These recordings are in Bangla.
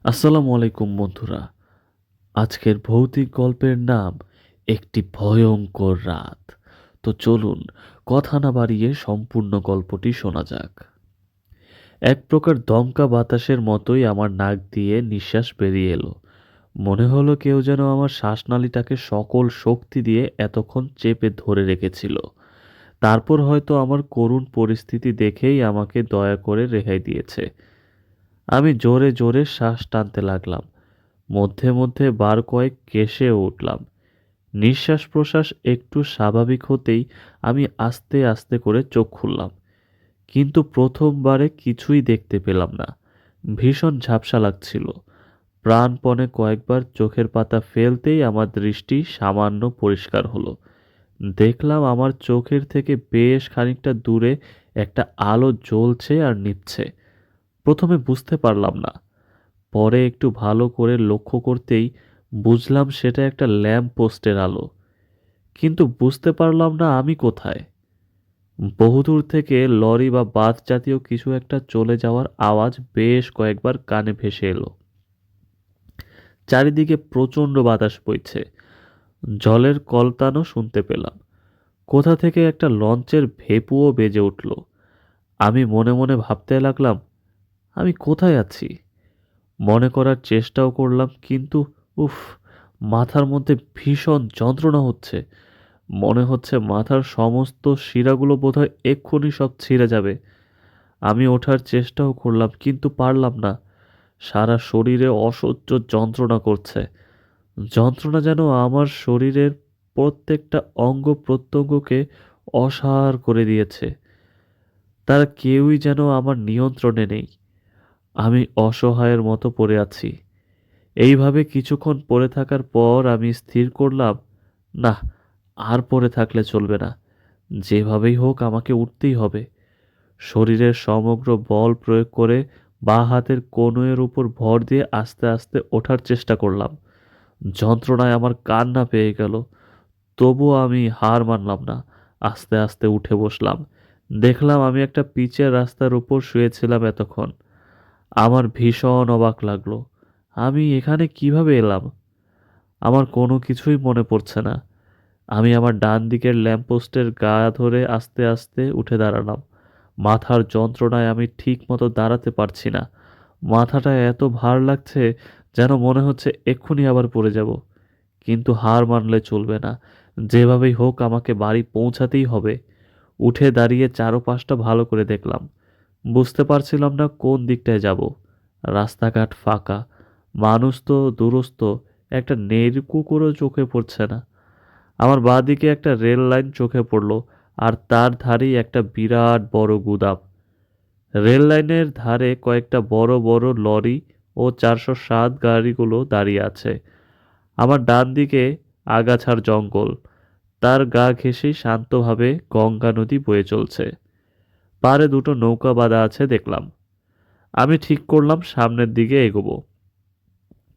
আসসালামু আলাইকুম বন্ধুরা। আজকের ভৌতিক গল্পের নাম একটি ভয়ঙ্কর রাত। তো চলুন কথা না বাড়িয়ে সম্পূর্ণ গল্পটি শোনা যাক। এক প্রকার দমকা বাতাসের মতোই আমার নাক দিয়ে নিঃশ্বাস বেরিয়ে এলো। মনে হলো কেউ যেন আমার শ্বাসনালীটাকে সকল শক্তি দিয়ে এতক্ষণ চেপে ধরে রেখেছিল। তারপর হয়তো আমার করুণ পরিস্থিতি দেখেই আমাকে দয়া করে রেহাই দিয়েছে। আমি জোরে জোরে শ্বাস টানতে লাগলাম। মধ্যে মধ্যে বার কয়েক কেশে উঠলাম। নিঃশ্বাস প্রশ্বাস একটু স্বাভাবিক হতেই আমি আস্তে আস্তে করে চোখ খুললাম। কিন্তু প্রথমবারে কিছুই দেখতে পেলাম না। ভীষণ ঝাপসা লাগছিল। প্রাণপণে কয়েকবার চোখের পাতা ফেলতেই আমার দৃষ্টি সামান্য পরিষ্কার হলো। দেখলাম আমার চোখের থেকে বেশ খানিকটা দূরে একটা আলো জ্বলছে আর নিভছে। প্রথমে বুঝতে পারলাম না, পরে একটু ভালো করে লক্ষ্য করতেই বুঝলাম সেটা একটা ল্যাম্প পোস্টের আলো। কিন্তু বুঝতে পারলাম না আমি কোথায়। বহুদূর থেকে লরি বা বাস জাতীয় কিছু একটা চলে যাওয়ার আওয়াজ বেশ কয়েকবার কানে ভেসে এলো। চারিদিকে প্রচণ্ড বাতাস বইছে। জলের কলতানও শুনতে পেলাম। কোথা থেকে একটা লঞ্চের ভেপুও বেজে উঠল। আমি মনে মনে ভাবতে লাগলাম, আমি কোথায় আছি। মনে করার চেষ্টাও করলাম, কিন্তু উফ, মাথার মধ্যে ভীষণ যন্ত্রণা হচ্ছে। মনে হচ্ছে মাথার সমস্ত শিরাগুলো বোধহয় এক্ষুনি সব ছিঁড়ে যাবে। আমি ওঠার চেষ্টাও করলাম, কিন্তু পারলাম না। সারা শরীরে অসহ্য যন্ত্রণা করছে। যন্ত্রণা যেন আমার শরীরের প্রত্যেকটা অঙ্গ প্রত্যঙ্গকে অসাড় করে দিয়েছে। তারা কেউই যেন আমার নিয়ন্ত্রণে নেই। আমি অসহায়ের মতো পড়ে আছি। এইভাবে কিছুক্ষণ পড়ে থাকার পর আমি স্থির করলাম, না, আর পড়ে থাকলে চলবে না। যেভাবেই হোক আমাকে উঠতেই হবে। শরীরের সমগ্র বল প্রয়োগ করে বাঁ হাতের কনুইয়ের উপর ভর দিয়ে আস্তে আস্তে ওঠার চেষ্টা করলাম। যন্ত্রণায় আমার কান্না পেয়ে গেল। তবুও আমি হার মানলাম না। আস্তে আস্তে উঠে বসলাম। দেখলাম আমি একটা পিচের রাস্তার উপর শুয়েছিলাম এতক্ষণ। আমার ভীষণ অবাক লাগলো। আমি এখানে কিভাবে এলাম? আমার কোনো কিছুই মনে পড়ছে না। আমি আমার ডান দিকের ল্যাম্পপোস্টের গা ধরে আস্তে আস্তে উঠে দাঁড়ালাম। মাথার যন্ত্রণায় আমি ঠিক মতো দাঁড়াতে পারছি না। মাথাটা এত ভার লাগছে যেন মনে হচ্ছে এক্ষুনি আবার পড়ে যাব। কিন্তু হার মানলে চলবে না। যেভাবেই হোক আমাকে বাড়ি পৌঁছাতেই হবে। উঠে দাঁড়িয়ে চারপাশটা ভালো করে দেখলাম। বুঝতে পারছিলাম না কোন দিকটায় যাব। রাস্তাঘাট ফাঁকা। মানুষ তো দূরস্থ, একটা নেড়ি কুকুরও চোখে পড়ছে না। আমার বাঁদিকে একটা রেল লাইন চোখে পড়ল, আর তার ধারেই একটা বিরাট বড় গুদাম। রেল লাইনের ধারে কয়েকটা বড় বড় লরি ও 407 গাড়িগুলো দাঁড়িয়ে আছে। আমার ডান দিকে আগাছার জঙ্গল, তার গা ঘেঁষেই শান্তভাবে গঙ্গা নদী বয়ে চলছে। পাড়ে দুটো নৌকা বাঁধা আছে দেখলাম। আমি ঠিক করলাম সামনের দিকে এগোবো।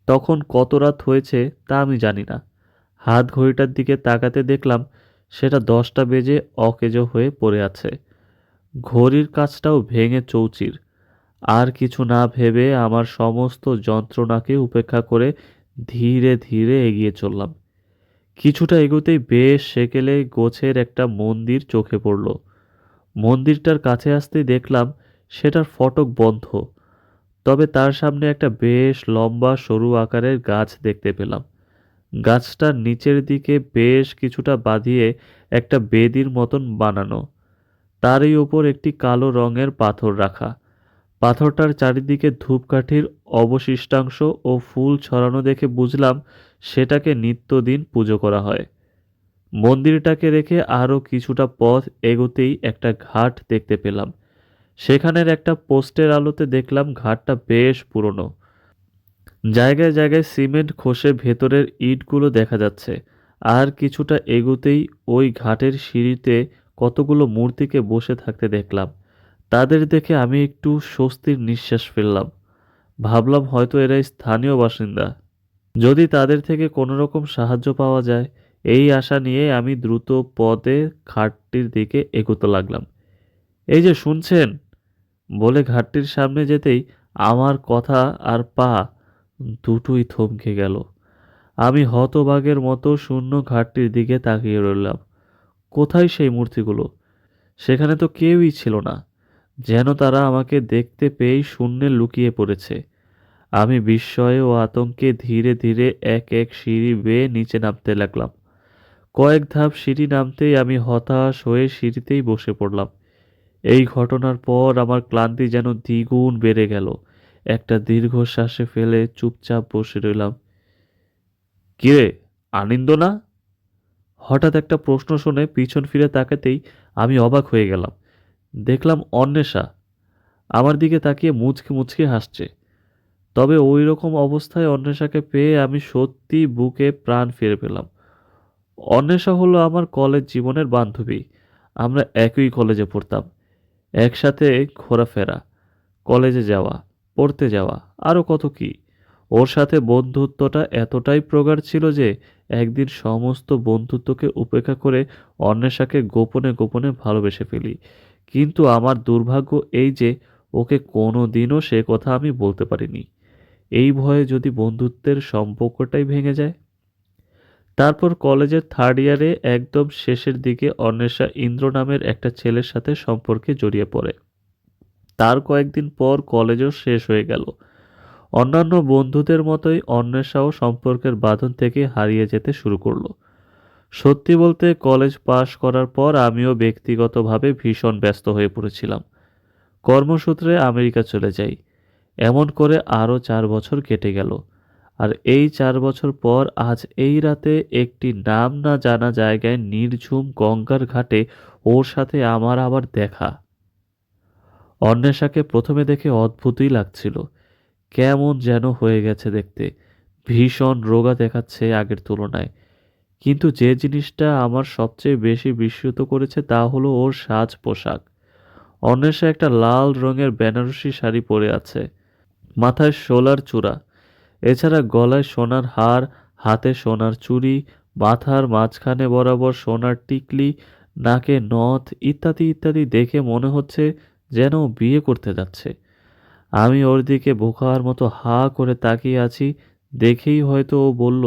তখন কত রাত হয়েছে তা আমি জানি না। হাত ঘড়িটার দিকে তাকাতে দেখলাম সেটা 10টা বেজে অকেজো হয়ে পড়ে আছে। ঘড়ির কাছটাও ভেঙে চৌচির। আর কিছু না ভেবে আমার সমস্ত যন্ত্রণাকে উপেক্ষা করে ধীরে ধীরে এগিয়ে চললাম। কিছুটা এগোতেই বেশ সেকেলে গোছের একটা মন্দির চোখে পড়ল। মন্দিরটার কাছে আসতেই দেখলাম সেটার ফটক বন্ধ। তবে তার সামনে একটা বেশ লম্বা সরু আকারের গাছ দেখতে পেলাম। গাছটার নিচের দিকে বেশ কিছুটা বাঁধিয়ে একটা বেদির মতন বানানো। তারই ওপর একটি কালো রঙের পাথর রাখা। পাথরটার চারিদিকে ধূপকাঠির অবশিষ্টাংশ ও ফুল ছড়ানো দেখে বুঝলাম সেটাকে নিত্যদিন পুজো করা হয়। মন্দিরটাকে রেখে আরও কিছুটা পথ এগোতেই একটা ঘাট দেখতে পেলাম। সেখানের একটা পোস্টের আলোতে দেখলাম ঘাটটা বেশ পুরনো। জায়গায় জায়গায় সিমেন্ট খসে ভেতরের ইটগুলো দেখা যাচ্ছে। আর কিছুটা এগোতেই ওই ঘাটের সিঁড়িতে কতগুলো মূর্তিকে বসে থাকতে দেখলাম। তাদের দেখে আমি একটু স্বস্তির নিঃশ্বাস ফেললাম। ভাবলাম হয়তো এরা স্থানীয় বাসিন্দা। যদি তাদের থেকে কোনো রকম সাহায্য পাওয়া যায়, এই আশা নিয়ে আমি দ্রুত পদে ঘাটটির দিকে এগোতে লাগলাম। এই যে শুনছেন, বলে ঘাটটির সামনে যেতেই আমার কথা আর পা দুটোই থমকে গেল। আমি হতবাগের মতো শূন্য ঘাটটির দিকে তাকিয়ে রইলাম। কোথায় সেই মূর্তিগুলো? সেখানে তো কেউই ছিল না। যেন তারা আমাকে দেখতে পেয়েই শূন্যে লুকিয়ে পড়েছে। আমি বিস্ময়ে ও আতঙ্কে ধীরে ধীরে এক এক সিঁড়ি বেয়ে নিচে নামতে লাগলাম। কয়েক ধাপ সিঁড়ি নামতেই আমি হতাশ হয়ে সিঁড়িতেই বসে পড়লাম। এই ঘটনার পর আমার ক্লান্তি যেন দ্বিগুণ বেড়ে গেল। একটা দীর্ঘশ্বাসে ফেলে চুপচাপ বসে রইলাম। কিরে, আনিন্দ না? হঠাৎ একটা প্রশ্ন শুনে পিছন ফিরে তাকাতেই আমি অবাক হয়ে গেলাম। দেখলাম অন্বেষা আমার দিকে তাকিয়ে মুচকি মুচকি হাসছে। তবে ওই রকম অবস্থায় অন্বেষাকে পেয়ে আমি সত্যি বুকে প্রাণ ফিরে পেলাম। অন্বেষা হলো আমার কলেজ জীবনের বান্ধবী। আমরা একই কলেজে পড়তাম, একসাথে ঘোরাফেরা, কলেজে যাওয়া, পড়তে যাওয়া, আরও কত কি। ওর সাথে বন্ধুত্বটা এতটাই প্রগাঢ় ছিল যে একদিন সমস্ত বন্ধুত্বকে উপেক্ষা করে অন্বেষাকে গোপনে গোপনে ভালোবেসে ফেলি। কিন্তু আমার দুর্ভাগ্য এই যে ওকে কোনো দিনও সে কথা আমি বলতে পারিনি। এই ভয়ে যদি বন্ধুত্বের সম্পর্কটাই ভেঙে যায়। তারপর কলেজের থার্ড ইয়ারে একদম শেষের দিকে অন্বেষা ইন্দ্র নামের একটা ছেলের সাথে সম্পর্কে জড়িয়ে পড়ে। তার কয়েকদিন পর কলেজও শেষ হয়ে গেল। অন্যান্য বন্ধুদের মতোই অন্বেষাও সম্পর্কের বাঁধন থেকে হারিয়ে যেতে শুরু করলো। সত্যি বলতে কলেজ পাশ করার পর আমিও ব্যক্তিগতভাবে ভীষণ ব্যস্ত হয়ে পড়েছিলাম। কর্মসূত্রে আমেরিকা চলে যাই। এমন করে আরও 4 বছর কেটে গেল। আর এই 4 বছর পর আজ এই রাতে একটি নাম না জানা জায়গায় নির্ঝুম গঙ্গার ঘাটে ওর সাথে আমার আবার দেখা। অন্বেষাকে প্রথমে দেখে অদ্ভুতই লাগছিল। কেমন যেন হয়ে গেছে দেখতে। ভীষণ রোগা দেখাচ্ছে আগের তুলনায়। কিন্তু যে জিনিসটা আমার সবচেয়ে বেশি বিস্মিত করেছে তা হলো ওর সাজ পোশাক। অন্বেষা একটা লাল রঙের বেনারসি শাড়ি পরে আছে, মাথায় শোলার চূড়া, এছাড়া গলায় সোনার হার, হাতে সোনার চুড়ি, মাথার মাঝখানে বরাবর সোনার টিকলি, নাকে নথ ইত্যাদি ইত্যাদি দেখে মনে হচ্ছে যেন ও বিয়ে করতে যাচ্ছে। আমি ওর দিকে বোকার মতো হা করে তাকিয়ে আছি। দেখেই হয়তো ও বলল,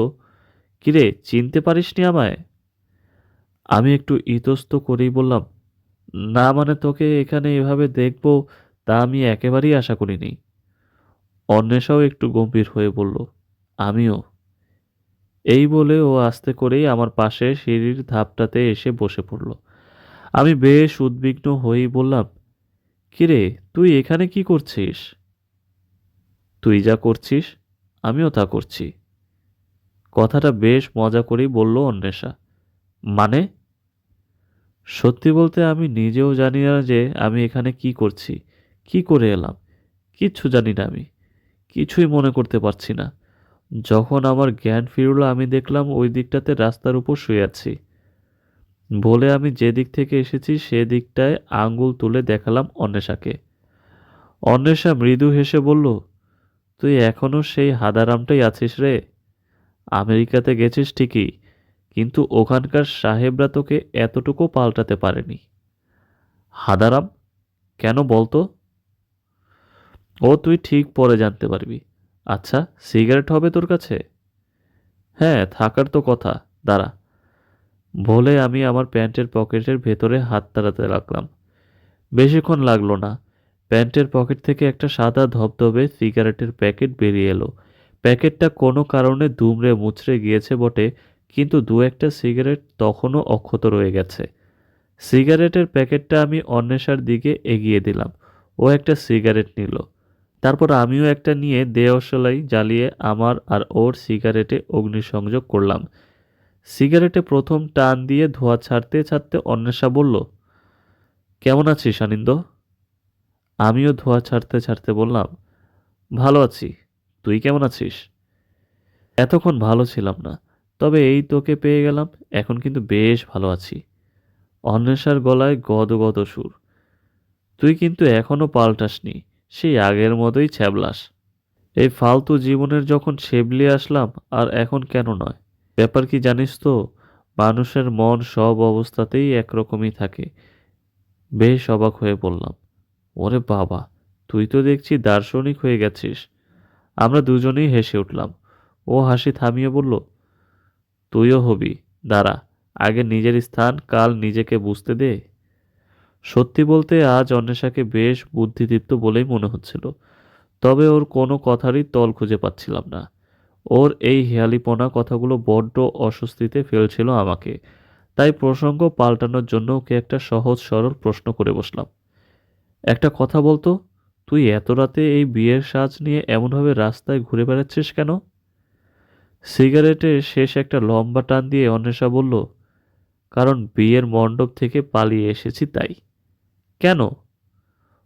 কিরে, চিনতে পারিসনি আমায়? আমি একটু ইতস্ত করেই বললাম, না মানে তোকে এখানে এভাবে দেখবো তা আমি একেবারেই আশা করিনি। অন্বেষাও একটু গম্ভীর হয়ে বলল, আমিও। এই বলে ও আস্তে করেই আমার পাশে সিঁড়ির ধাপটাতে এসে বসে পড়ল। আমি বেশ উদ্বিগ্ন হয়েই বললাম, কিরে, তুই এখানে কি করছিস? তুই যা করছিস আমিও তা করছি। কথাটা বেশ মজা করেই বলল অন্বেষা। মানে? সত্যি বলতে আমি নিজেও জানি না যে আমি এখানে কি করছি, কি করে এলাম। কিচ্ছু জানি না আমি। কিছুই মনে করতে পারছি না। যখন আমার জ্ঞান ফিরল আমি দেখলাম ওই দিকটাতে রাস্তার উপর শুয়ে আছি। বলে আমি যে দিক থেকে এসেছি সে দিকটায় আঙ্গুল তুলে দেখালাম অন্বেষাকে। অন্বেষা মৃদু হেসে বলল, তুই এখনো সেই হাদারামটাই আছিস রে। আমেরিকাতে গেছিস ঠিকই, কিন্তু ওখানকার সাহেবরা তোকে এতটুকু পাল্টাতে পারেনি। হাদারাম? কেন বলতো? ও তুই ঠিক পরে জানতে পারবি। আচ্ছা, সিগারেট হবে তোর কাছে? হ্যাঁ, থাকার তো কথা। দাঁড়া। বলে আমি আমার প্যান্টের পকেটের ভেতরে হাত তাড়াতে লাগলাম। বেশিক্ষণ লাগলো না। প্যান্টের পকেট থেকে একটা সাদা ধবধবে সিগারেটের প্যাকেট বেরিয়ে এলো। প্যাকেটটা কোনো কারণে দুমড়ে মুচড়ে গিয়েছে বটে, কিন্তু দু একটা সিগারেট তখনও অক্ষত রয়ে গেছে। সিগারেটের প্যাকেটটা আমি অন্বেষার দিকে এগিয়ে দিলাম। ও একটা সিগারেট নিল। তারপর আমিও একটা নিয়ে দেওয়াশলাই জ্বালিয়ে আমার আর ওর সিগারেটে অগ্নিসংযোগ করলাম। সিগারেটে প্রথম টান দিয়ে ধোঁয়া ছাড়তে ছাড়তে অন্বেষা বলল, কেমন আছিস আনিন্দ? আমিও ধোঁয়া ছাড়তে ছাড়তে বললাম, ভালো আছি। তুই কেমন আছিস? এতক্ষণ ভালো ছিলাম না, তবে এই তোকে পেয়ে গেলাম, এখন কিন্তু বেশ ভালো আছি। অন্বেষার গলায় গদগদ সুর। তুই কিন্তু এখনো পাল্টাসনি, সেই আগের মতোই ছ্যাবলাস। এই ফালতু জীবনের যখন ছেবলি আসলাম, আর এখন কেন নয়? ব্যাপার কি জানিস তো, মানুষের মন সব অবস্থাতেই একরকমই থাকে। বেশ অবাক হয়ে বললাম, ওরে বাবা, তুই তো দেখছি দার্শনিক হয়ে গেছিস। আমরা দুজনেই হেসে উঠলাম। ও হাসি থামিয়ে বলল, তুইও হবি, দাঁড়া, আগে নিজের স্থান কাল নিজেকে বুঝতে দে। সত্যি বলতে আজ অন্বেষাকে বেশ বুদ্ধিদীপ্ত বলেই মনে হচ্ছিল, তবে ওর কোনো কথারই তল খুঁজে পাচ্ছিলাম না। ওর এই হেয়ালিপনা কথাগুলো বড্ড অস্বস্তিতে ফেলছিল আমাকে। তাই প্রসঙ্গ পাল্টানোর জন্য ওকে একটা সহজ সরল প্রশ্ন করে বসলাম। একটা কথা বলতো, তুই এত রাতে এই বিয়ের সাজ নিয়ে এমনভাবে রাস্তায় ঘুরে বেড়াচ্ছিস কেন? সিগারেটের শেষ একটা লম্বা টান দিয়ে অন্বেষা বলল, কারণ বিয়ের মণ্ডপ থেকে পালিয়ে এসেছি তাই। কেন?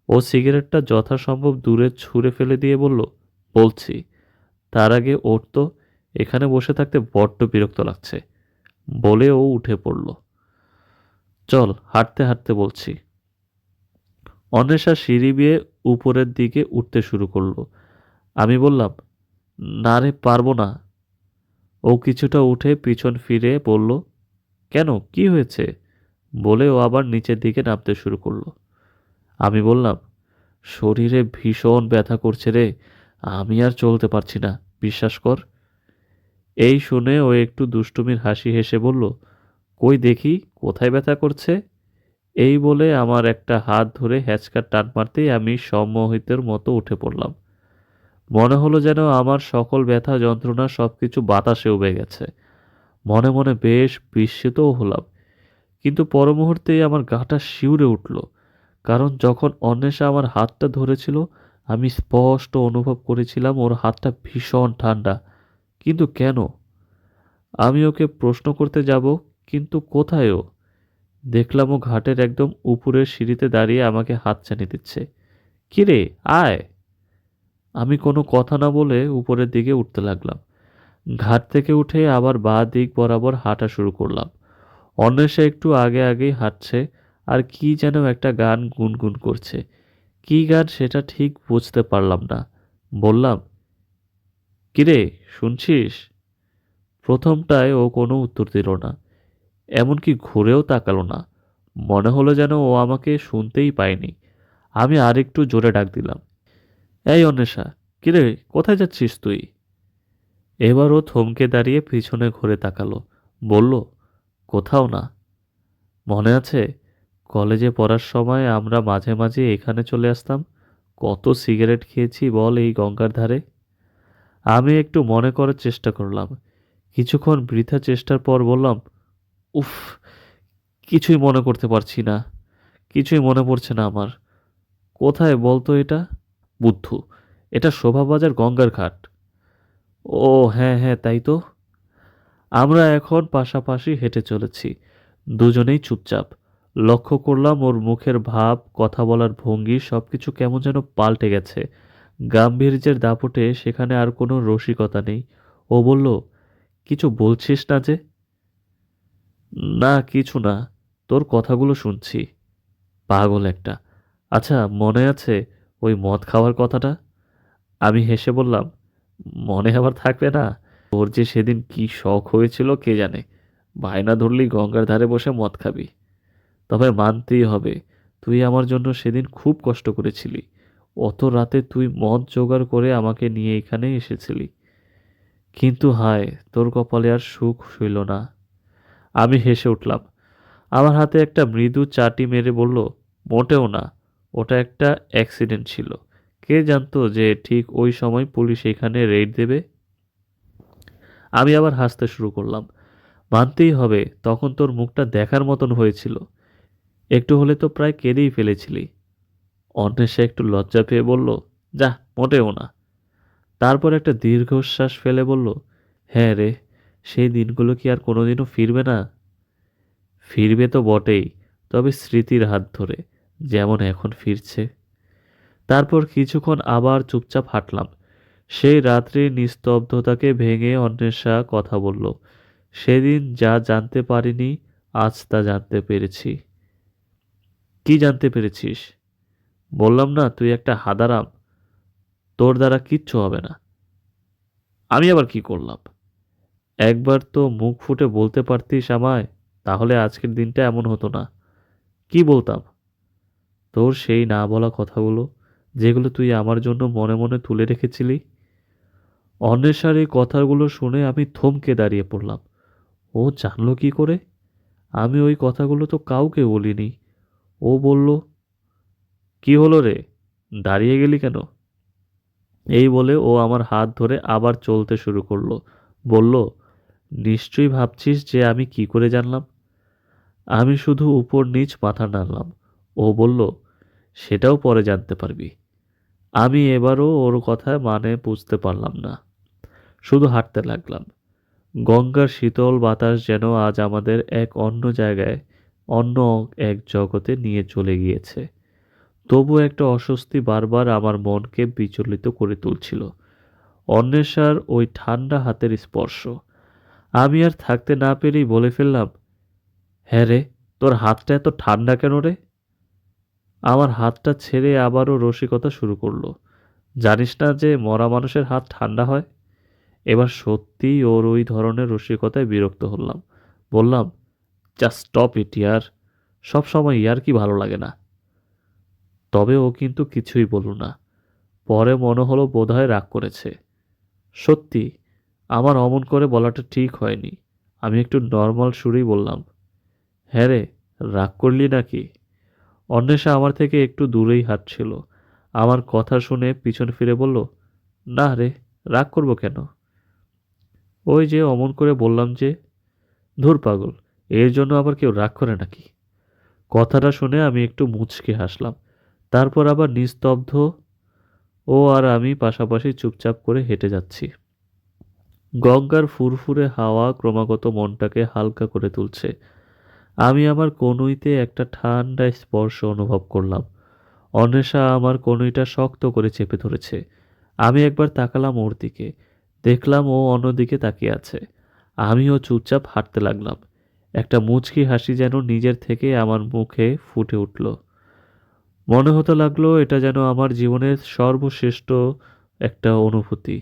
ও সিগারেটটা যথাসম্ভব দূরে ছুঁড়ে ফেলে দিয়ে বলল, বলছি, তার আগে ওর তো এখানে বসে থাকতে বড্ড বিরক্ত লাগছে। বলে ও উঠে পড়ল। চল, হাঁটতে হাঁটতে বলছি। অন্বেষা সিঁড়ি বেয়ে উপরের দিকে উঠতে শুরু করলো। আমি বললাম, না রে, পারবো না। ও কিছুটা উঠে পিছন ফিরে বলল, কেন, কি হয়েছে? বলে ও আবার নিচের দিকে নামতে শুরু করলো। আমি বললাম, শরীরে ভীষণ ব্যথা করছে রে, আমি আর চলতে পারছি না, বিশ্বাস কর। এই শুনে ও একটু দুষ্টুমির হাসি হেসে বলল, কই দেখি, কোথায় ব্যথা করছে? এই বলে আমার একটা হাত ধরে হ্যাচকা টান মারতেই আমি সম্মোহিতের মতো উঠে পড়লাম। মনে হলো যেন আমার সকল ব্যথা যন্ত্রণা সবকিছু বাতাসে উবে গেছে। মনে মনে বেশ বিস্মিতও হলাম, কিন্তু পর মুহূর্তেই আমার গাটা শিউরে উঠল। কারণ যখন অন্বেষা আমার হাতটা ধরেছিল, আমি স্পষ্ট অনুভব করেছিলাম ওর হাতটা ভীষণ ঠান্ডা। কিন্তু কেন? আমি ওকে প্রশ্ন করতে যাব, কিন্তু কোথায় ও? দেখলাম ও ঘাটের একদম উপরের সিঁড়িতে দাঁড়িয়ে আমাকে হাতছানি দিচ্ছে। কিরে, আয়। আমি কোনো কথা না বলে উপরের দিকে উঠতে লাগলাম। ঘাট থেকে উঠে আবার বাঁ দিক বরাবর হাঁটা শুরু করলাম। অন্বেষা একটু আগে আগেই হাঁটছে, আর কি যেন একটা গান গুনগুন করছে। কি গান সেটা ঠিক বুঝতে পারলাম না। বললাম, কিরে, শুনছিস? প্রথমটায় ও কোনো উত্তর দিল না, এমনকি ঘুরেও তাকালো না। মনে হলো যেন ও আমাকে শুনতেই পায়নি। আমি আরেকটু জোরে ডাক দিলাম, এই অন্বেষা, কিরে, কোথায় যাচ্ছিস তুই? এবার ও থমকে দাঁড়িয়ে পিছনে ঘুরে তাকালো। বলল, কোথাও না। মনে আছে, কলেজে পড়ার সময় আমরা মাঝে মাঝে এখানে চলে আসতাম? কত সিগারেট খেয়েছি বল এই গঙ্গার ধারে। আমি একটু মনে করার চেষ্টা করলাম। কিছুক্ষণ বৃথা চেষ্টার পর বললাম, উফ, কিছুই মনে করতে পারছি না, কিছুই মনে পড়ছে না আমার। কোথায় বলতো এটা? বুদ্ধু, এটা শোভাবাজার গঙ্গার ঘাট। ও হ্যাঁ হ্যাঁ, তাই তো। আমরা এখন পাশাপাশি হেঁটে চলেছি, দুজনেই চুপচাপ। লক্ষ্য করলাম ওর মুখের ভাব, কথা বলার ভঙ্গি সবকিছু কেমন যেন পাল্টে গেছে। গাম্ভীর্যের দাপটে সেখানে আর কোনো রসিকতা নেই। ও বলল, কিছু বলছিস না যে? না, কিছু না, তোর কথাগুলো শুনছি। পাগল একটা। আচ্ছা, মনে আছে ওই মদ খাওয়ার কথাটা? আমি হেসে বললাম, মনে আবার থাকবে না? ওর যে সেদিন কি শখ হয়েছিল কে জানে, বায়না ধরলেই গঙ্গার ধারে বসে মদ খাবি। তবে মানতেই হবে, তুই আমার জন্য সেদিন খুব কষ্ট করেছিলি। অত রাতে তুই মদ জোগাড় করে আমাকে নিয়ে এখানে এসেছিলি। কিন্তু হায়, তোর কপালে আর সুখ হইল না। আমি হেসে উঠলাম। আমার হাতে একটা মৃদু চাটি মেরে বলল, মোটেও না, ওটা একটা অ্যাক্সিডেন্ট ছিল। কে জানতো যে ঠিক ওই সময় পুলিশ এখানে রেইড দেবে। আমি আবার হাসতে শুরু করলাম। মানতেই হবে, তখন তোর মুখটা দেখার মতন হয়েছিল। একটু হলে তো প্রায় কেঁদেই ফেলেছিলি। অন্বেষা একটু লজ্জা পেয়ে বলল, যা, মোটেও না। তারপর একটা দীর্ঘশ্বাস ফেলে বলল, হ্যাঁ রে, সেই দিনগুলো কি আর কোনোদিনও ফিরবে না? ফিরবে তো বটেই, তবে স্মৃতির হাত ধরে, যেমন এখন ফিরছে। তারপর কিছুক্ষণ আবার চুপচাপ হাঁটলাম। সেই রাত্রির নিস্তব্ধতাকে ভেঙে অন্বেষা কথা বলল, সেদিন যা জানতে পারিনি, আজ তা জানতে পেরেছি। কি জানতে পেরেছিস? বললাম না, তুই একটা হাঁদারাম, তোর দ্বারা কিচ্ছু হবে না। আমি আবার কি করলাম? একবার তো মুখ ফুটে বলতে পারতিস আমায়, তাহলে আজকের দিনটা এমন হতো না। কি বলতাম? তোর সেই না বলা কথাগুলো, যেগুলো তুই আমার জন্য মনে মনে তুলে রেখেছিলি। অন্বেষার এই কথাগুলো শুনে আমি থমকে দাঁড়িয়ে পড়লাম। ও জানলো কি করে? আমি ওই কথাগুলো তো কাউকে বলিনি। ও বলল, কি হলো রে, দাঁড়িয়ে গেলি কেন? এই বলে ও আমার হাত ধরে আবার চলতে শুরু করলো। বলল, নিশ্চয়ই ভাবছিস যে আমি কি করে জানলাম। আমি শুধু উপর নিচ মাথা নাড়লাম। ও বলল, সেটাও পরে জানতে পারবি। আমি এবারও ওর কথা মানে বুঝতে পারলাম না, শুধু হাঁটতে লাগলাম। গঙ্গার শীতল বাতাস যেন আজ আমাদের এক অন্য জায়গায়, অন্য এক জগতে নিয়ে চলে গিয়েছে। তবু একটা অস্বস্তি বারবার আমার মনকে বিচলিত করে তুলছিল। অন্বেষার ওই ঠান্ডা হাতের স্পর্শ। আমি আর থাকতে না পেরেই বলে ফেললাম, হ্যাঁ রে, তোর হাতটা এত ঠান্ডা কেন রে? আমার হাতটা ছেড়ে আবারও রসিকতা শুরু করলো। জানিস না যে মরা মানুষের হাত ঠান্ডা হয়? এবার সত্যিই ওর ওই ধরনের রসিকতায় বিরক্ত হলাম। বললাম, জাস্ট স্টপ ইট ইয়ার। সব সময় ইয়ার কি ভালো লাগে না। তবে ও কিন্তু কিছুই বলল না। পরে মনে হলো বোধহয় রাগ করেছে। সত্যি আমার অমন করে বলাটা ঠিক হয়নি। আমি একটু নর্মাল সুরেই বললাম, হ্যাঁ রে, রাগ করলি নাকি? অন্বেষা আমার থেকে একটু দূরেই হাঁটছিল। আমার কথা শুনে পিছন ফিরে বলল, না রে, রাগ করব কেন? ওই যে অমন করে বললাম যে। ধুর পাগল, এর জন্য আবার কেউ রাগ করে নাকি? কথাটা শুনে আমি একটু মুচকে হাসলাম। তারপর আবার নিস্তব্ধ। ও আর আমি পাশাপাশি চুপচাপ করে হেঁটে যাচ্ছি। গঙ্গার ফুরফুরে হাওয়া ক্রমাগত মনটাকে হালকা করে তুলছে। আমি আমার কনুইতে একটা ঠান্ডা স্পর্শ অনুভব করলাম। অন্বেষা আমার কনুইটা শক্ত করে চেপে ধরেছে। আমি একবার তাকালাম ওর দিকে। দেখলাম ও অন্যদিকে তাকিয়ে আছে। আমিও চুপচাপ হাঁটতে লাগলাম। একটা মুচকি হাসি যেন নিজের থেকে আমার মুখে ফুটে উঠল। মনে হতে লাগলো এটা যেন আমার জীবনের সর্বশ্রেষ্ঠ একটা অনুভূতি।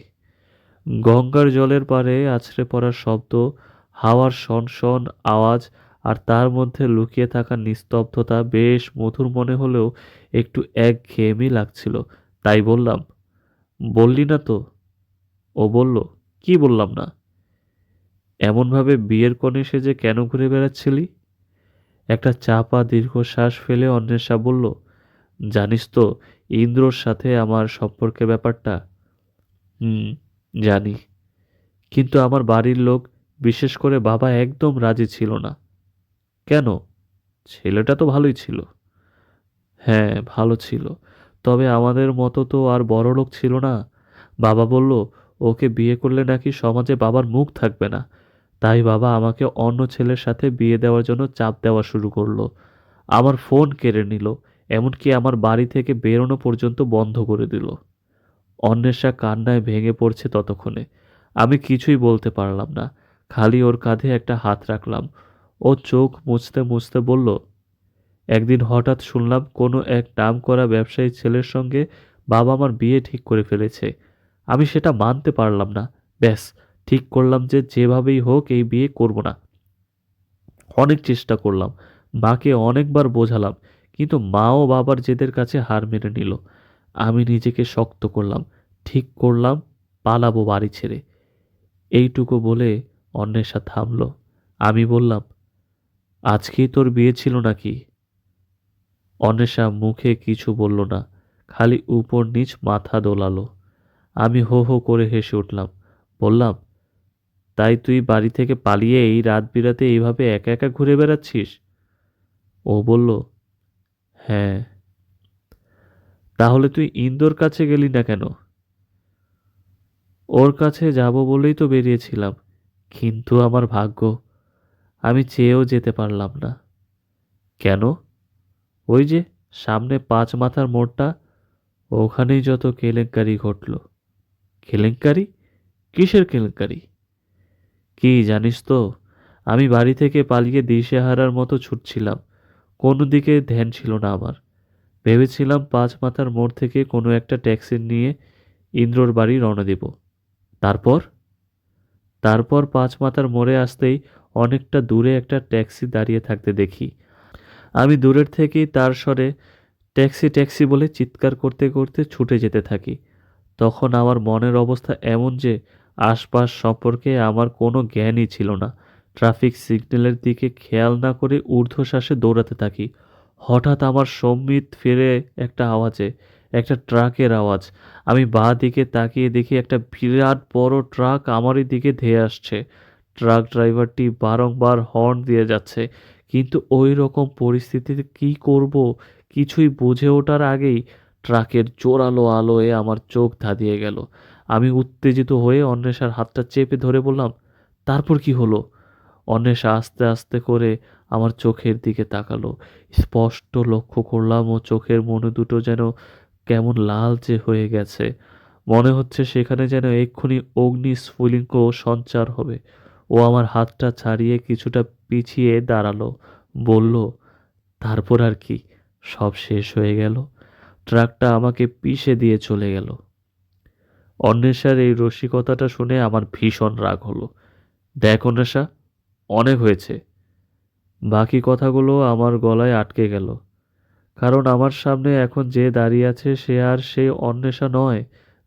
গঙ্গার জলের পাড়ে আছড়ে পড়ার শব্দ, হাওয়ার শনশন আওয়াজ, আর তার মধ্যে লুকিয়ে থাকা নিস্তব্ধতা বেশ মধুর মনে হলেও একটু একঘেয়েমি লাগছিল। তাই বললাম, বললি না তো? ও বলল, কি বললাম না? এমনভাবে বিয়ের কনে সেজে কেন ঘুরে বেড়াচ্ছিলি? একটা চাপা দীর্ঘশ্বাস ফেলে অন্বেষা বলল, জানিস তো ইন্দ্রর সাথে আমার সম্পর্কের ব্যাপারটা? হুম, জানি। কিন্তু আমার বাড়ির লোক, বিশেষ করে বাবা একদম রাজি ছিল না। কেন? ছেলেটা তো ভালোই ছিল। হ্যাঁ, ভালো ছিল। তবে আমাদের মতো তো আর বড়লোক ছিল না। বাবা বলল, ওকে বিয়ে করলে নাকি সমাজে বাবার মুখ থাকবে না। তাই বাবা আমাকে অন্য ছেলের সাথে বিয়ে দেওয়ার জন্য চাপ দেওয়া শুরু করলো। আমার ফোন কেড়ে নিল। এমনকি আমার বাড়ি থেকে বেরোনো পর্যন্ত বন্ধ করে দিল। অন্বেষা কান্নায় ভেঙে পড়ছে ততক্ষণে। আমি কিছুই বলতে পারলাম না। খালি ওর কাঁধে একটা হাত রাখলাম। ও চোখ মুছতে মুছতে বলল, একদিন হঠাৎ শুনলাম কোনো এক নামকরা ব্যবসায়ী ছেলের সঙ্গে বাবা আমার বিয়ে ঠিক করে ফেলেছে। আমি সেটা মানতে পারলাম না। ব্যাস, ঠিক করলাম যে যেভাবেই হোক এই বিয়ে করব না। অনেক চেষ্টা করলাম, মাকে অনেকবার বোঝালাম, কিন্তু মা ও বাবার জেদের কাছে হার মেনে নিল। আমি নিজেকে শক্ত করলাম, ঠিক করলাম, পালাবো বাড়ি ছেড়ে। এইটুকু বলে অন্বেষা থামল। আমি বললাম, আজকেই তোর বিয়ে ছিল নাকি? অন্বেষা মুখে কিছু বলল না, খালি উপর নিচ মাথা দোলালো। আমি হো হো করে হেসে উঠলাম। বললাম, তাই তুই বাড়ি থেকে পালিয়ে এই রাত বিরাতে এইভাবে একা একা ঘুরে বেড়াচ্ছিস? ও বলল, হ্যাঁ। তাহলে তুই ইন্দোর কাছে গেলি না কেন? ওর কাছে যাব বলেই তো বেরিয়েছিলাম, কিন্তু আমার ভাগ্য, আমি চেয়েও যেতে পারলাম না। কেন? ওই যে সামনে পাঁচ মাথার মোড়টা, ওখানেই যত কেলেঙ্কারি ঘটল। কেলেঙ্কারি? কিসের কেলেঙ্কারি? কি জানিস তো, আমি বাড়ি থেকে পালিয়ে দিশেহারার মতো ছুটছিলাম। কোনো দিকে ধ্যান ছিল না আমার। ভেবেছিলাম পাঁচ মাথার মোড় থেকে কোনো একটা ট্যাক্সি নিয়ে ইন্দ্রর বাড়ি রওনা দেব। তারপর তারপর পাঁচ মাথার মোড়ে আসতেই অনেকটা দূরে একটা ট্যাক্সি দাঁড়িয়ে থাকতে দেখি। আমি দূরের থেকেই তার স্বরে ট্যাক্সি ট্যাক্সি বলে চিৎকার করতে করতে ছুটে যেতে থাকি। তখন আমার মনের অবস্থা এমন যে আশপাশ সম্পর্কে আমার কোনো জ্ঞানই ছিল না। ট্রাফিক সিগন্যালের দিকে খেয়াল না করে ঊর্ধ্বশ্বাসে দৌড়াতে থাকি। হঠাৎ আমার সম্বিত ফিরে একটা আওয়াজে, একটা ট্রাকের আওয়াজ। আমি বাঁ দিকে তাকিয়ে দেখি একটা বিরাট বড় ট্রাক আমারই দিকে ধেয়ে আসছে। ট্রাক ড্রাইভারটি বারংবার হর্ন দিয়ে যাচ্ছে, কিন্তু ওই রকম পরিস্থিতিতে কি করব কিছুই বুঝে ওঠার আগেই ট্রাকের জোরালো আলোয় আমার চোখ ধাঁধিয়ে গেল। আমি উত্তেজিত হয়ে অন্বেষার হাতটা চেপে ধরে বললাম, তারপর কি হলো? অন্বেষা আস্তে আস্তে করে আমার চোখের দিকে তাকালো। স্পষ্ট লক্ষ্য করলাম ও চোখের মনে দুটো যেন কেমন লালচে হয়ে গেছে। মনে হচ্ছে সেখানে যেন এক্ষুনি অগ্নিস্ফুলিঙ্গ সঞ্চার হবে। ও আমার হাতটা ছাড়িয়ে কিছুটা পিছিয়ে দাঁড়ালো, বলল, তারপর আর কি, সব শেষ হয়ে গেল। ট্রাকটা আমাকে পিষে দিয়ে চলে গেল। অন্বেষার এই রসিকতাটা শুনে আমার ভীষণ রাগ হলো। দেখ অন্বেষা, অনেক হয়েছে। বাকি কথাগুলো আমার গলায় আটকে গেল, কারণ আমার সামনে এখন যে দাঁড়িয়ে আছে সে আর সেই অন্বেষা নয়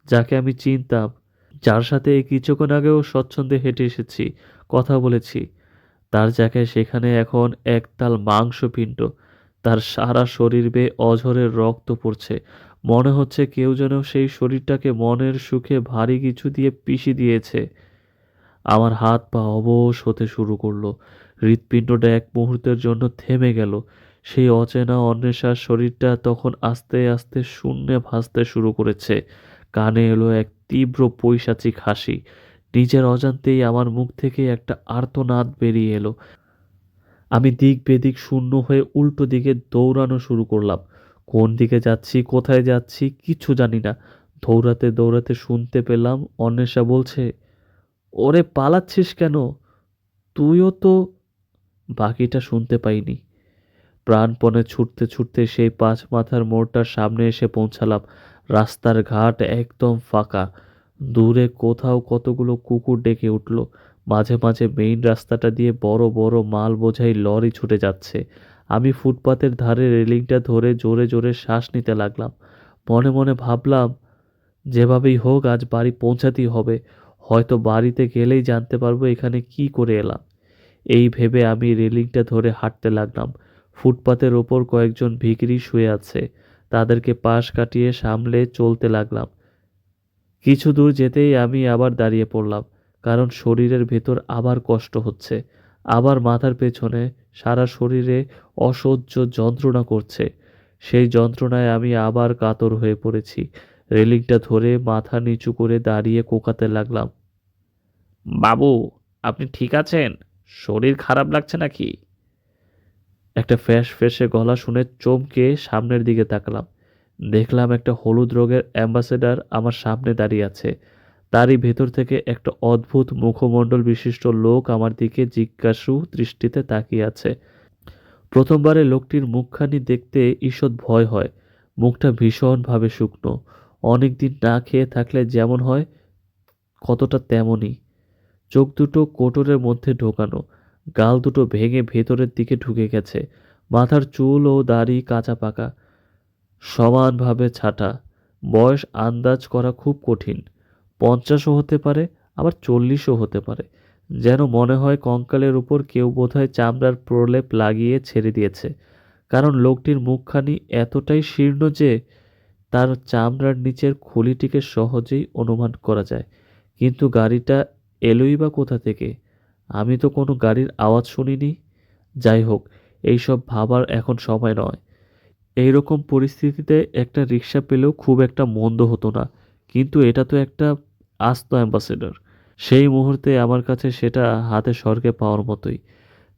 যাকে আমি চিনতাম, যার সাথে এই কিছুক্ষণ আগেও স্বচ্ছন্দে হেঁটে এসেছি, কথা বলেছি। তার জায়গায় সেখানে এখন একতাল মাংসপিণ্ড। তার সারা শরীর বেয়ে অঝরের রক্ত পড়ছে। মনে হচ্ছে কেউ যেন সেই শরীরটাকে মনের সুখে ভারী কিছু দিয়ে পিষে দিয়েছে। আমার হাত পা অবশ হতে শুরু করলো। হৃৎপিণ্ডটা এক মুহূর্তের জন্য থেমে গেল। সেই অচেনা অন্বেষার শরীরটা তখন আস্তে আস্তে শূন্যে ভাসতে শুরু করেছে। কানে এলো এক তীব্র পৈশাচিক হাসি। নিজের অজান্তেই আমার মুখ থেকে একটা আর্তনাদ বেরিয়ে এলো। আমি দিক বেদিক শূন্য হয়ে উল্টো দিকে দৌড়ানো শুরু করলাম। কোন দিকে যাচ্ছি, কোথায় যাচ্ছি কিছু জানি না। দৌড়াতে দৌড়াতে শুনতে পেলাম অন্বেষা বলছে, ওরে পালাচ্ছিস কেন? তুইও তো। বাকিটা শুনতে পাইনি। প্রাণপণে ছুটতে ছুটতে সেই পাঁচ মাথার মোড়টার সামনে এসে পৌঁছালাম। রাস্তার ঘাট একদম ফাঁকা। দূরে কোথাও কতগুলো কুকুর ডেকে উঠল। মাঝে মাঝে মেইন রাস্তাটা দিয়ে বড় বড় মাল বোঝাই লরি ছুটে যাচ্ছে। আমি ফুটপাতের ধারে রেলিংটা ধরে জোরে জোরে শ্বাস নিতে লাগলাম। মনে মনে ভাবলাম, যেভাবেই হোক আজ বাড়ি পৌঁছাতেই হবে। হয়তো বাড়িতে গেলেই জানতে পারবো এখানে কি করে এলাম। এই ভেবে আমি রেলিংটা ধরে হাঁটতে লাগলাম। ফুটপাতের ওপর কয়েকজন ভিখিরি শুয়ে আছে। তাদেরকে পাশ কাটিয়ে সামলে চলতে লাগলাম। কিছু দূর যেতেই আমি আবার দাঁড়িয়ে পড়লাম, কারণ শরীরের ভেতর আবার কষ্ট হচ্ছে। আবার মাথার পেছনে সারা শরীরে অসহ্য যন্ত্রণা করছে। সেই যন্ত্রণায় আমি আবার কাতর হয়ে পড়েছি। রেলিংটা ধরে মাথা নিচু করে দাঁড়িয়ে কোকাতে লাগলাম, বাবু, আপনি ঠিক আছেন? শরীর খারাপ লাগছে নাকি? একটা ফ্যাঁস ফেঁসে গলা শুনে চমকে সামনের দিকে তাকালাম। দেখলাম একটা হলুদ রঙের অ্যাম্বাসেডর আমার সামনে দাঁড়িয়ে আছে। তারই ভেতর থেকে একটা অদ্ভুত মুখমণ্ডল বিশিষ্ট লোক আমার দিকে জিজ্ঞাসু দৃষ্টিতে তাকিয়ে আছে। প্রথমবারে লোকটির মুখখানি দেখতে ঈষৎ ভয় হয়। মুখটা ভীষণভাবে শুকনো। অনেকদিন না খেয়ে থাকলে যেমন হয় কতটা তেমনই। চোখ দুটো কোটরের মধ্যে ঢোকানো, গাল দুটো ভেঙে ভেতরের দিকে ঢুকে গেছে। মাথার চুল ও দাড়ি কাঁচা পাকা, সমানভাবে ছাঁটা। বয়স আন্দাজ করা খুব কঠিন। 50ও হতে পারে, আবার 40ও হতে পারে। যেন মনে হয় কঙ্কালের উপর কেউ বোধহয় চামড়ার প্রলেপ লাগিয়ে ছেড়ে দিয়েছে। কারণ লোকটির মুখখানি এতটাই শীর্ণ যে তার চামড়ার নিচের খুলিটিকে সহজেই অনুমান করা যায়। কিন্তু গাড়িটা এলোই বা কোথা থেকে? আমি তো কোনো গাড়ির আওয়াজ শুনিনি। যাই হোক, এইসব ভাবার এখন সময় নয়। এইরকম পরিস্থিতিতে একটা রিক্সা পেলেও খুব একটা মন্দ হতো না, কিন্তু এটা তো একটা আস্ত অ্যাম্বাসেডর। সেই মুহূর্তে আমার কাছে সেটা হাতে স্বর্গে পাওয়ার মতোই।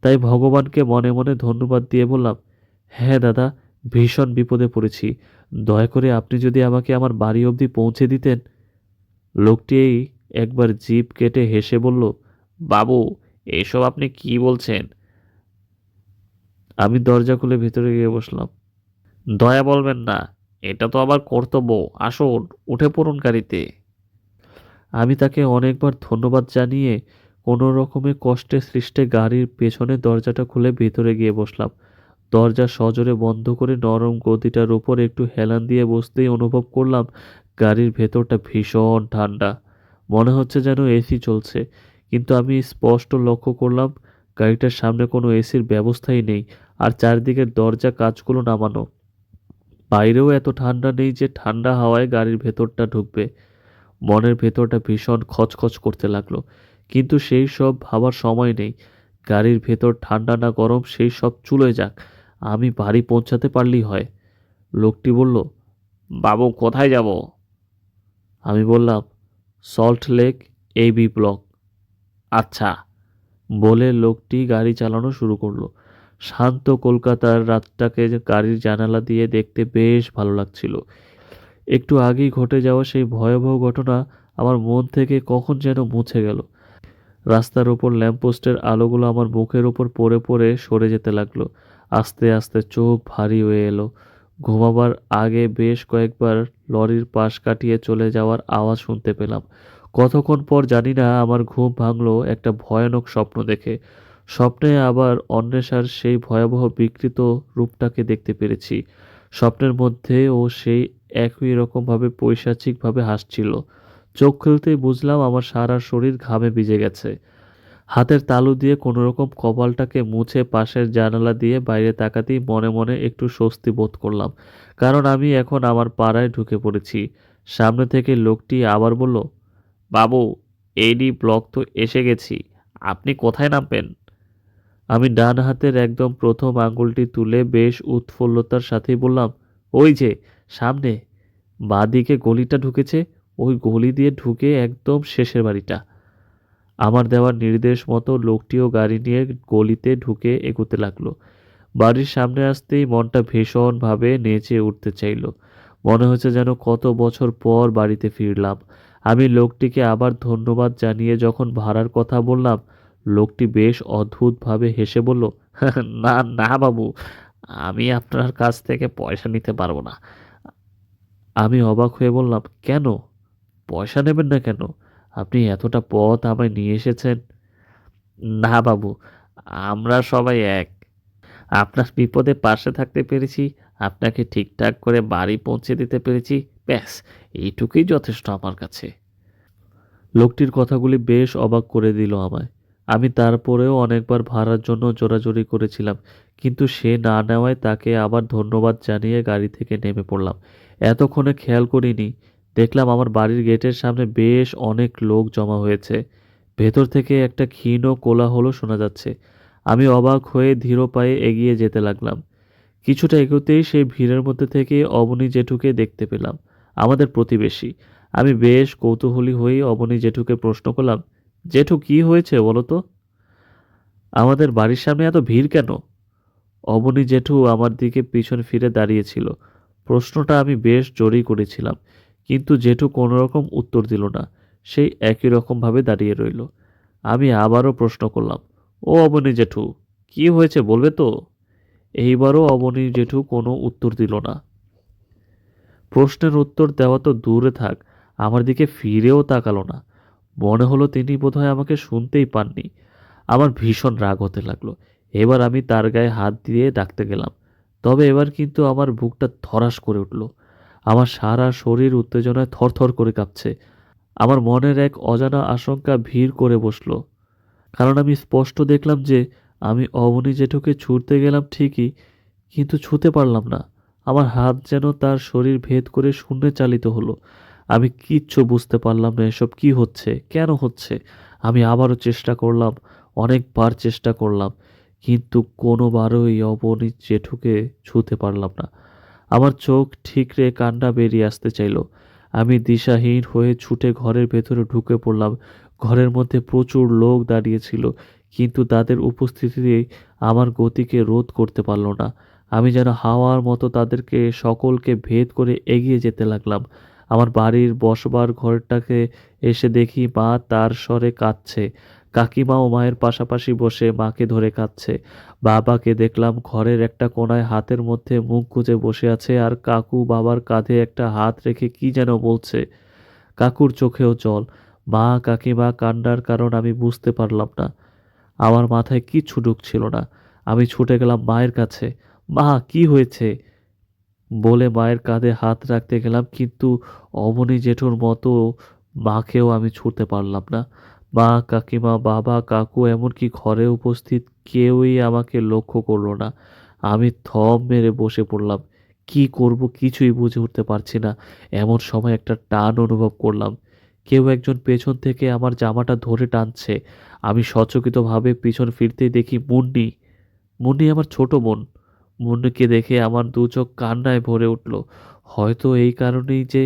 তাই ভগবানকে মনে মনে ধন্যবাদ দিয়ে বললাম, হ্যাঁ দাদা, ভীষণ বিপদে পড়েছি। দয়া করে আপনি যদি আমাকে আমার বাড়ি অবধি পৌঁছে দিতেন। লোকটি একবার জিভ কেটে হেসে বলল, বাবু, এসব আপনি কি বলছেন? আমি দরজা খুলে ভেতরে গিয়ে বসলাম। দয়া বলবেন না, এটা তো আবার কর্তব্য। আসুন, উঠে পড়ুন গাড়িতে। আমি তাকে অনেকবার ধন্যবাদ জানিয়ে কোনো রকমে কষ্টে সৃষ্টে গাড়ির পেছনের দরজাটা খুলে ভেতরে গিয়ে বসলাম। দরজা সজোরে বন্ধ করে নরম গদিটার উপর একটু হেলান দিয়ে বসতেই অনুভব করলাম গাড়ির ভেতরটা ভীষণ ঠান্ডা। মনে হচ্ছে যেন এসি চলছে, কিন্তু আমি স্পষ্ট লক্ষ্য করলাম গাড়িটার সামনে কোনো এসির ব্যবস্থাই নেই, আর চারদিকের দরজা কাঁচগুলো নামানো। বাইরেও এত ঠান্ডা নেই যে ঠান্ডা হাওয়ায় গাড়ির ভেতরটা ঢুকবে। মনের ভেতরটা ভীষণ খচখচ করতে লাগলো, কিন্তু সেই সব ভাবার সময় নেই। গাড়ির ভেতর ঠান্ডা না গরম সেই সব চুলোয় যাক, আমি বাড়ি পৌঁছাতে পারলেই হয়। লোকটি বলল, বাবু কোথায় যাব? আমি বললাম, সল্ট লেক এবি ব্লক। আচ্ছা, বলে লোকটি গাড়ি চালানো শুরু করলো। শান্ত কলকাতার রাতটাকে গাড়ির জানালা দিয়ে দেখতে বেশ ভালো লাগছিল। একটু আগেই ঘটে যাওয়া সেই ভয়াবহ ঘটনা আমার মন থেকে কখন যেন মুছে গেল। রাস্তার ওপর ল্যাম্পপোস্টের আলোগুলো আমার মুখের ওপর পড়ে পড়ে সরে যেতে লাগলো। আস্তে আস্তে চোখ ভারী হয়ে এলো। ঘুমাবার আগে বেশ কয়েকবার লরির পাশ কাটিয়ে চলে যাওয়ার আওয়াজ শুনতে পেলাম। কতক্ষণ পর জানি না আমার ঘুম ভাঙলো একটা ভয়ানক স্বপ্ন দেখে। স্বপ্নে আবার অন্বেষার সেই ভয়াবহ বিকৃত রূপটাকে দেখতে পেরেছি। স্বপ্নের মধ্যে ও সেই একই রকমভাবে পৈশাচিকভাবে হাসছিল। চোখ খুলতেই বুঝলাম আমার সারা শরীর ঘামে ভিজে গেছে। হাতের তালু দিয়ে কোনোরকম কপালটাকে মুছে পাশের জানালা দিয়ে বাইরে তাকাতেই মনে মনে একটু স্বস্তি বোধ করলাম, কারণ আমি এখন আমার পাড়ায় ঢুকে পড়েছি। সামনে থেকে লোকটি আবার বলল, বাবু, এইডি ব্লক তো এসে গেছি, আপনি কোথায় নামবেন? আমি ডান হাতের একদম প্রথম আঙ্গুলটি তুলে বেশ উৎফুল্লতার সাথেই বললাম, ওই যে সামনে বাঁদিকে গলিটা ঢুকেছে, ওই গলি দিয়ে ঢুকে একদম শেষের বাড়িটা। আমার দেওয়া নির্দেশ মতো লোকটিও গাড়ি নিয়ে গলিতে ঢুকে এগোতে লাগলো। বাড়ির সামনে আসতেই মনটা ভীষণভাবে নেচে উঠতে চাইলো। মনে হচ্ছে যেন কত বছর পর বাড়িতে ফিরলাম। আমি লোকটিকে আবার ধন্যবাদ জানিয়ে যখন ভাড়ার কথা বললাম, লোকটি বেশ অদ্ভুতভাবে হেসে বলল, না না বাবু, আমি আপনার কাছ থেকে পয়সা নিতে পারবো না। আমি অবাক হয়ে বললাম, কেন? পয়সা নেবেন না কেন? আপনি এতটা পথ আমায় নিয়ে এসেছেন। না বাবু, আমরা সবাই এক। আপনার বিপদে পাশে থাকতে পেরেছি, আপনাকে ঠিকঠাক করে বাড়ি পৌঁছে দিতে পেরেছি, ব্যাস এইটুকুই যথেষ্ট আমার কাছে। লোকটির কথাগুলি বেশ অবাক করে দিল আমায়। আমি তারপরেও অনেকবার ভাড়ার জন্য জোরাজুরি করেছিলাম, কিন্তু সে না নেওয়ায় তাকে আবার ধন্যবাদ জানিয়ে গাড়ি থেকে নেমে পড়লাম। এতক্ষণে খেয়াল করিনি, দেখলাম আমার বাড়ির গেটের সামনে বেশ অনেক লোক জমা হয়েছে। ভেতর থেকে একটা ক্ষীণ কোলাহল শোনা যাচ্ছে। আমি অবাক হয়ে ধীর পায়ে এগিয়ে যেতে লাগলাম। কিছুটা এগোতেই সেই ভিড়ের মধ্যে থেকে অবনী জেঠুকে দেখতে পেলাম, আমাদের প্রতিবেশী। আমি বেশ কৌতূহলী হয়ে অবনী জেঠুকে প্রশ্ন করলাম, জেঠু কি হয়েছে বলো তো? আমাদের বাড়ির সামনে এত ভিড় কেন? অবনী জেঠু আমার দিকে পিছন ফিরে দাঁড়িয়েছিল। প্রশ্নটা আমি বেশ জোরেই করেছিলাম, কিন্তু জেঠু কোনো রকম উত্তর দিল না। সেই একই রকমভাবে দাঁড়িয়ে রইল। আমি আবারও প্রশ্ন করলাম, ও অবনী জেঠু, কি হয়েছে বলবে তো? এইবারও অবনী জেঠু কোনো উত্তর দিল না। প্রশ্নের উত্তর দেওয়া তো দূরে থাক, আমার দিকে ফিরেও তাকালো না। মনে হলো তিনি বোধহয় আমাকে শুনতেই পাননি। আমার ভীষণ রাগ হতে লাগলো। এবার আমি তার গায়ে হাত দিয়ে ডাকতে গেলাম। তবে এবার কিন্তু আমার বুকটা ধড়াস করে উঠল। আমার সারা শরীর উত্তেজনায় থরথর করে কাঁপছে। আমার মনের এক অজানা আশঙ্কা ভিড় করে বসলো, কারণ আমি স্পষ্ট দেখলাম যে আমি অবনী জেঠুকে ছুঁড়তে গেলাম ঠিকই, কিন্তু ছুঁতে পারলাম না। আমার হাত যেন তার শরীর ভেদ করে শূন্যে চালিত হলো। আমি কিচ্ছু বুঝতে পারলাম না এসব কি হচ্ছে, কেন হচ্ছে। আমি আবারও চেষ্টা করলাম, অনেকবার চেষ্টা করলাম, কিন্তু কোনোবারই অবনী জেঠুকে ছুঁতে পারলাম না। আমার চোখ ঠিকরে কান্না বেরিয়ে আসতে চাইল। আমি দিশাহীন হয়ে ছুটে ঘরের ভেতরে ঢুকে পড়লাম। ঘরের মধ্যে প্রচুর লোক দাঁড়িয়েছিল, কিন্তু তাদের উপস্থিতিতে আমার গতিকে রোধ করতে পারল না। আমি যেন হাওয়ার মতো তাদেরকে সকলকে ভেদ করে এগিয়ে যেতে লাগলাম। আমার বাড়ির বসবার ঘরটাকে এসে দেখি মা তার স্বরে কাঁদছে। কাকিমাও মায়ের পাশাপাশি বসে মাকে ধরে কাঁদছে। বাবাকে দেখলাম ঘরের একটা কোণায় হাতের মধ্যে মুখ গুজে বসে আছে, আর কাকু বাবার কাঁধে একটা হাত রেখে কি যেন বলছে। কাকুর চোখেও জল। মা কাকিমা কান্নার কারণ আমি বুঝতে পারলাম না। আমার মাথায় কিচ্ছু ঢুকছিল না। আমি ছুটে গেলাম মায়ের কাছে। মা, কি হয়েছে? বলে মায়ের কাঁধে হাত রাখতে গেলাম, কিন্তু অমনি জেঠুর মতো মাকেও আমি ছুঁতে পারলাম না। মা, কাকিমা, বাবা, কাকু, এমনকি ঘরে উপস্থিত কেউই আমাকে লক্ষ্য করলো না। আমি থম মেরে বসে পড়লাম। কি করব কিছুই বুঝে উঠতে পারছি না। এমন সময় একটা টান অনুভব করলাম। কেউ একজন পেছন থেকে আমার জামাটা ধরে টানছে। আমি সচকিতভাবে পিছন ফিরতেই দেখি মুন্নি। মুন্নি আমার ছোট বোন। মুন্নিকে দেখে আমার দু চোখ কান্নায় ভরে উঠল। হয়তো এই কারণেই যে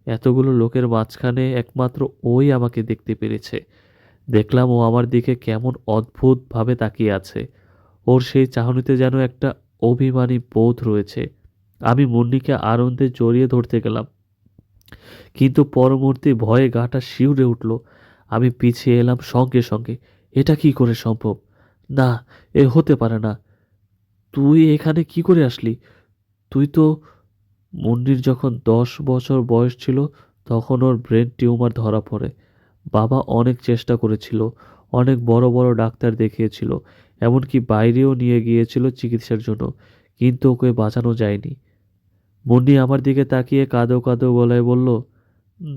এতগুলো লোকের মাঝখানে একমাত্র ওই আমাকে দেখতে পেরেছে। দেখলাম ও আমার দিকে কেমন অদ্ভুতভাবে তাকিয়ে আছে। ওর সেই চাহনিতে যেন একটা অভিমানী বোধ রয়েছে। আমি মুন্নিকে আনন্দে জড়িয়ে ধরতে গেলাম, কিন্তু পরবর্তী ভয়ে গাটা শিউরে উঠল। আমি পিছিয়ে এলাম সঙ্গে সঙ্গে। এটা কি করে সম্ভব? না, এ হতে পারে না। তুই এখানে কি করে আসলি? তুই তো... মুন্নির যখন 10 বছর বয়স ছিল তখন ওর ব্রেন টিউমার ধরা পড়ে। বাবা অনেক চেষ্টা করেছিল, অনেক বড় বড় ডাক্তার দেখিয়েছিল, এমনকি বাইরেও নিয়ে গিয়েছিল চিকিৎসার জন্য, কিন্তু ওকে বাঁচানো যায়নি। মুন্নি আমার দিকে তাকিয়ে কাঁদো কাঁদো গলায় বলল,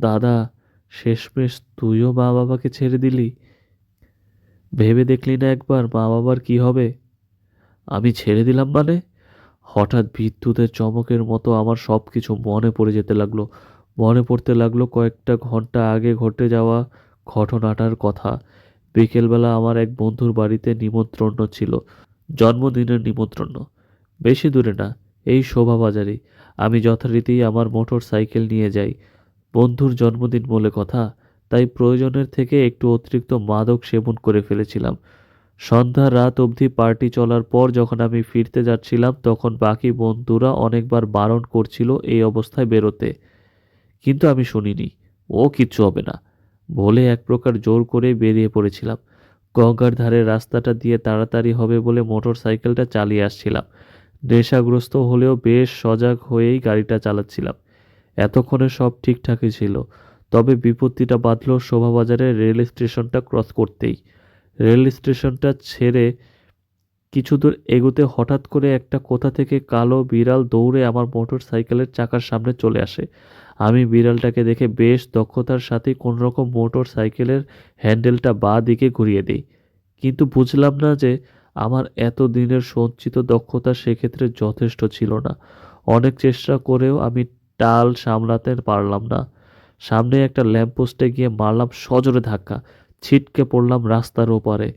দাদা, শেষমেশ তুইও মা বাবাকে ছেড়ে দিলি? ভেবে দেখলি না একবার মা বাবার কি হবে? আমি ছেড়ে দিলাম মানে? হঠাৎ বিদ্যুতের চমকের মতো আমার সব কিছু মনে পড়ে যেতে লাগলো। মনে পড়তে লাগলো কয়েকটা ঘন্টা আগে ঘটে যাওয়া ঘটনাটার কথা। বিকেলবেলা আমার এক বন্ধুর বাড়িতে নিমন্ত্রণ ছিল, জন্মদিনের নিমন্ত্রণ। বেশি দূরে না, এই শোভাবাজারেই। আমি যথারীতি আমার মোটর সাইকেল নিয়ে যাই। বন্ধুর জন্মদিন বলে কথা, তাই প্রয়োজনের থেকে একটু অতিরিক্ত মাদক সেবন করে ফেলেছিলাম। সন্ধ্যা রাত অবধি পার্টি চলার পর যখন আমি ফিরতে যাচ্ছিলাম তখন বাকি বন্ধুরা অনেকবার বারণ করছিল এই অবস্থায় বেরোতে, কিন্তু আমি শুনিনি। ও কিচ্ছু হবে না বলে এক প্রকার জোর করে বেরিয়ে পড়েছিলাম। গঙ্গার ধারে রাস্তাটা দিয়ে তাড়াতাড়ি হবে বলে মোটর সাইকেলটা চালিয়ে আসছিলাম। নেশাগ্রস্ত হলেও বেশ সজাগ হয়েই গাড়িটা চালাচ্ছিলাম। এতক্ষণে সব ঠিকঠাকই ছিল, তবে বিপত্তিটা বাধল শোভাবাজারের রেল স্টেশনটা ক্রস করতেই। রেল স্টেশনটা ছেড়ে কিছু দূর এগোতে হঠাৎ করে একটা কোথা থেকে কালো বিড়াল দৌড়ে আমার মোটর সাইকেলের চাকার সামনে চলে আসে। আমি বিড়ালটাকে দেখে বেশ দক্ষতার সাথে কোনোরকম মোটর সাইকেলের হ্যান্ডেলটা বাঁ দিকে ঘুরিয়ে দিই, কিন্তু বুঝলাম না যে আমার এত দিনের সঞ্চিত দক্ষতা সেক্ষেত্রে যথেষ্ট ছিল না। অনেক চেষ্টা করেও আমি টাল সামলাতে পারলাম না। সামনে একটা ল্যাম্পপোস্টে গিয়ে মারলাম সজোরে ধাক্কা। ছিটকে পড়লাম রাস্তার ওপারে।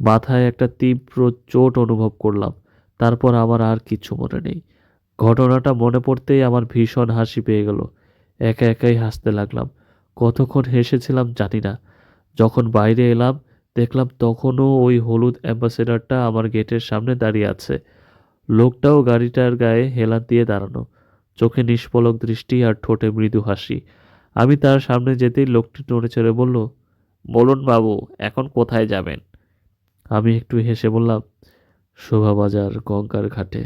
মাথায় একটা তীব্র চোট অনুভব করলাম। তারপর আমার আর কিচ্ছু মনে নেই। ঘটনাটা মনে পড়তেই আমার ভীষণ হাসি পেয়ে গেল। একা একাই হাসতে লাগলাম। কতক্ষণ হেসেছিলাম জানি না। যখন বাইরে এলাম দেখলাম তখনও ওই হলুদ অ্যাম্বাসেডরটা আমার গেটের সামনে দাঁড়িয়ে আছে। লোকটাও গাড়িটার গায়ে হেলান দিয়ে দাঁড়ানো, চোখে নিষ্পলক দৃষ্টি আর ঠোঁটে মৃদু হাসি। আমি তার সামনে যেতেই লোকটি নড়ে চড়ে বলল, বলুন বাবু, এখন কোথায় যাবেন? আমি একটু হেসে বললাম, শোভাবাজার গঙ্গার ঘাটে।